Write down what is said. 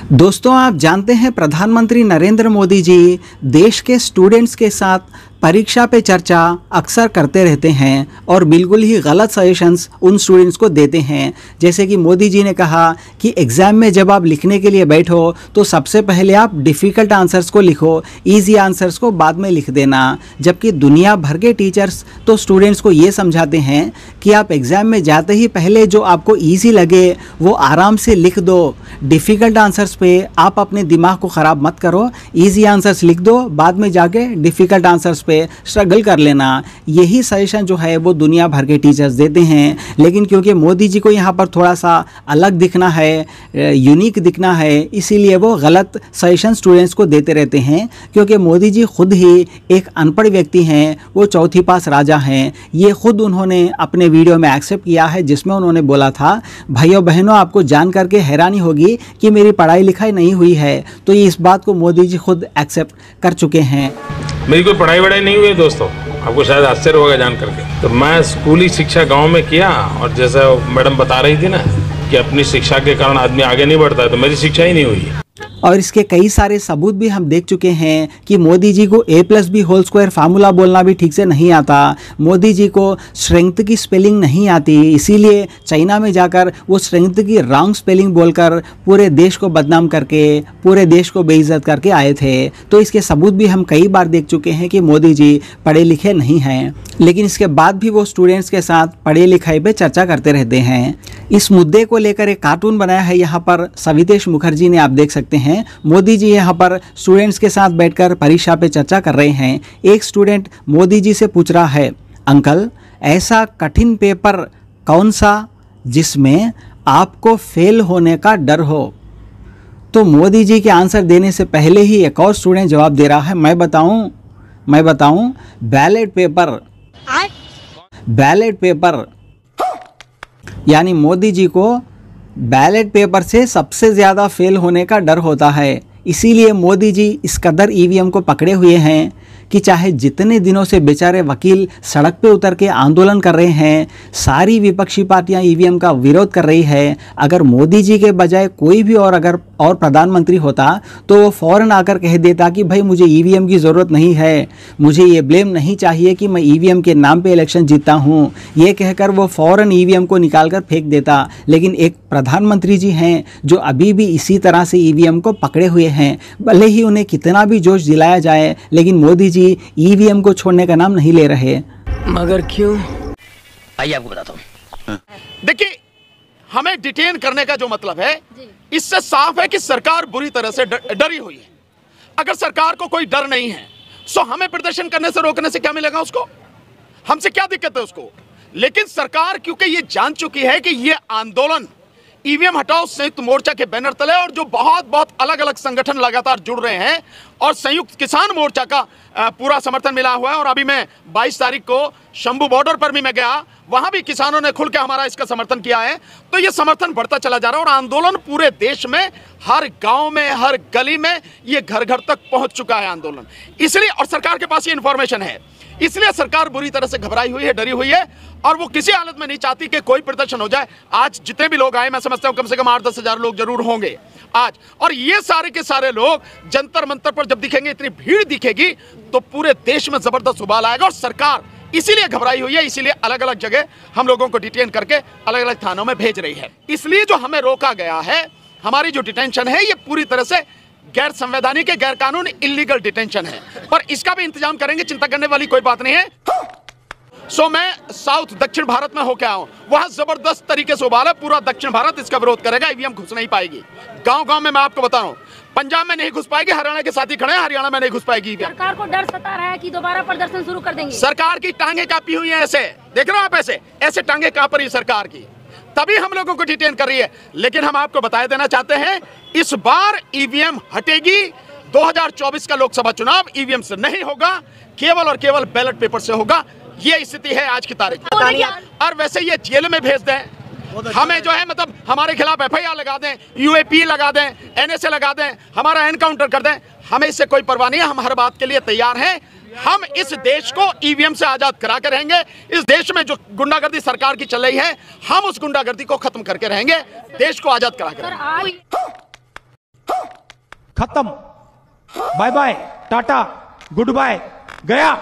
दोस्तों, आप जानते हैं प्रधानमंत्री नरेंद्र मोदी जी देश के स्टूडेंट्स के साथ परीक्षा पे चर्चा अक्सर करते रहते हैं और बिल्कुल ही गलत सजेशंस उन स्टूडेंट्स को देते हैं। जैसे कि मोदी जी ने कहा कि एग्ज़ाम में जब आप लिखने के लिए बैठो तो सबसे पहले आप डिफ़िकल्ट आंसर्स को लिखो, इजी आंसर्स को बाद में लिख देना। जबकि दुनिया भर के टीचर्स तो स्टूडेंट्स को ये समझाते हैं कि आप एग्ज़ाम में जाते ही पहले जो आपको ईजी लगे वो आराम से लिख दो। डिफ़िकल्ट आंसर्स पे आप अपने दिमाग को ख़राब मत करो, ईजी आंसर्स लिख दो, बाद में जाके डिफ़िकल्ट आंसर्स पे स्ट्रगल कर लेना। यही सजेशन जो है वो दुनिया भर के टीचर्स देते हैं। लेकिन क्योंकि मोदी जी को यहाँ पर थोड़ा सा अलग दिखना है, यूनिक दिखना है, इसीलिए वो गलत सजेशन स्टूडेंट्स को देते रहते हैं। क्योंकि मोदी जी खुद ही एक अनपढ़ व्यक्ति हैं, वो चौथी पास राजा हैं। ये खुद उन्होंने अपने वीडियो में एक्सेप्ट किया है, जिसमें उन्होंने बोला था, भाइयों बहनों, आपको जान करके हैरानी होगी कि मेरी पढ़ाई लिखाई नहीं हुई है। तो ये इस बात को मोदी जी खुद एक्सेप्ट कर चुके हैं। मेरी कोई पढ़ाई वढ़ाई नहीं हुई है दोस्तों, आपको शायद आश्चर्य होगा जान करके। तो मैं स्कूली शिक्षा गांव में किया, और जैसा मैडम बता रही थी ना कि अपनी शिक्षा के कारण आदमी आगे नहीं बढ़ता है, तो मेरी शिक्षा ही नहीं हुई है। और इसके कई सारे सबूत भी हम देख चुके हैं कि मोदी जी को a+b² फार्मूला बोलना भी ठीक से नहीं आता। मोदी जी को स्ट्रेंथ की स्पेलिंग नहीं आती, इसीलिए चाइना में जाकर वो स्ट्रेंथ की रॉन्ग स्पेलिंग बोलकर पूरे देश को बदनाम करके, पूरे देश को बेइज्जत करके आए थे। तो इसके सबूत भी हम कई बार देख चुके हैं कि मोदी जी पढ़े लिखे नहीं हैं। लेकिन इसके बाद भी वो स्टूडेंट्स के साथ पढ़े लिखाई पे चर्चा करते रहते हैं। इस मुद्दे को लेकर एक कार्टून बनाया है यहाँ पर सवितेश मुखर्जी ने, आप देख सकते हैं। मोदी जी यहाँ पर स्टूडेंट्स के साथ बैठकर परीक्षा पे चर्चा कर रहे हैं। एक स्टूडेंट मोदी जी से पूछ रहा है, अंकल ऐसा कठिन पेपर कौन सा जिसमें आपको फेल होने का डर हो? तो मोदी जी के आंसर देने से पहले ही एक और स्टूडेंट जवाब दे रहा है, मैं बताऊं, बैलेट पेपर। बैलेट पेपर यानी मोदी जी को बैलेट पेपर से सबसे ज़्यादा फेल होने का डर होता है। इसीलिए मोदी जी इस कदर ईवीएम को पकड़े हुए हैं कि चाहे जितने दिनों से बेचारे वकील सड़क पे उतर के आंदोलन कर रहे हैं, सारी विपक्षी पार्टियां ईवीएम का विरोध कर रही है। अगर मोदी जी के बजाय कोई भी और प्रधानमंत्री होता तो वो फ़ौरन आकर कह देता कि भाई मुझे ईवीएम की ज़रूरत नहीं है, मुझे ये ब्लेम नहीं चाहिए कि मैं ईवीएम के नाम पे इलेक्शन जीतता हूँ। ये कहकर वो फ़ौरन ईवीएम को निकाल कर फेंक देता। लेकिन एक प्रधानमंत्री जी हैं जो अभी भी इसी तरह से ईवीएम को पकड़े हुए हैं। भले ही उन्हें कितना भी जोश दिलाया जाए, लेकिन मोदी जी ईवीएम को छोड़ने का नाम नहीं ले रहे। मगर क्यों? आइए आपको बताता हूँ। देखिए, हमें डिटेन करने का जो मतलब है, इससे साफ है कि सरकार बुरी तरह से डरी हुई है। अगर सरकार को कोई डर नहीं है तो हमें प्रदर्शन करने से रोकने से क्या मिलेगा उसको? हमसे क्या दिक्कत है उसको? लेकिन सरकार क्योंकि ये जान चुकी है कि ये आंदोलन ईवीएम हटाओ संयुक्त मोर्चा के बैनर तले, और जो बहुत अलग अलग संगठन लगातार जुड़ रहे हैं, और संयुक्त किसान मोर्चा का पूरा समर्थन मिला हुआ है। और अभी मैं 22 तारीख को शंभू बॉर्डर पर भी मैं गया, वहां भी किसानों ने खुल के हमारा इसका समर्थन किया है। तो ये समर्थन बढ़ता चला जा रहा है और आंदोलन पूरे देश में, हर गांव में, हर गली में, ये घर घर तक पहुंच चुका है आंदोलन। इसलिए, और सरकार के पास ये इंफॉर्मेशन है, इसलिए सरकार बुरी तरह से घबराई हुई है, डरी हुई है, और वो किसी हालत में नहीं चाहती कि कोई प्रदर्शन हो जाए। आज जितने भी लोग आए, मैं समझता हूं कम से कम 8-10 हजार लोग जरूर होंगे आज, और ये सारे के सारे लोग जंतर मंतर पर जब दिखेंगे, इतनी भीड़ दिखेगी, तो पूरे देश में जबरदस्त उबाल आएगा। और सरकार इसीलिए घबराई हुई है, इसीलिए अलग अलग जगह हम लोगों को डिटेन करके अलग अलग थानों में भेज रही है। इसलिए जो हमें रोका गया है, हमारी जो डिटेंशन है, ये पूरी तरह से गैर संवैधानिक, गैर कानूनी, इलीगल डिटेंशन है, और इसका भी इंतजाम करेंगे, चिंता करने वाली कोई बात नहीं है। मैं साउथ दक्षिण भारत में होके आया हूं, वहां जबरदस्त तरीके से उबाल है। पूरा दक्षिण भारत इसका विरोध करेगा, ईवीएम घुस नहीं पाएगी। गांव-गांव में मैं आपको बता रहा हूं, पंजाब में नहीं घुस पाएगी, हरियाणा के साथी खड़े हैं, हरियाणा में नहीं घुस पाएगी। सरकार को डर सता रहा है कि दोबारा प्रदर्शन शुरू कर देंगे। सरकार की टांगे कांपी हुई है, ऐसे देख रहे हो आप, ऐसे टांगे कांप रही सरकार की, तभी हम लोगों को डिटेन कर रही है। लेकिन हम आपको बता देना चाहते हैं, इस बार ईवीएम हटेगी। 2024 का लोकसभा चुनाव ईवीएम से नहीं होगा, केवल और केवल बैलेट पेपर से होगा। ये स्थिति है आज की तारीख में। और वैसे ये जेल में भेज दें, हमें जो है मतलब हमारे खिलाफ FIR लगा दें, UAP लगा दें, NSA लगा दें, हमारा एनकाउंटर कर दें, हमें इससे कोई परवाह नहीं है। हम हर बात के लिए तैयार हैं। हम इस देश को ईवीएम से आजाद करा के रहेंगे। इस देश में जो गुंडागर्दी सरकार की चल रही है, हम उस गुंडागर्दी को खत्म करके रहेंगे, देश को आजाद करा के रहेंगे। खत्म, bye bye, tata, good bye, गया।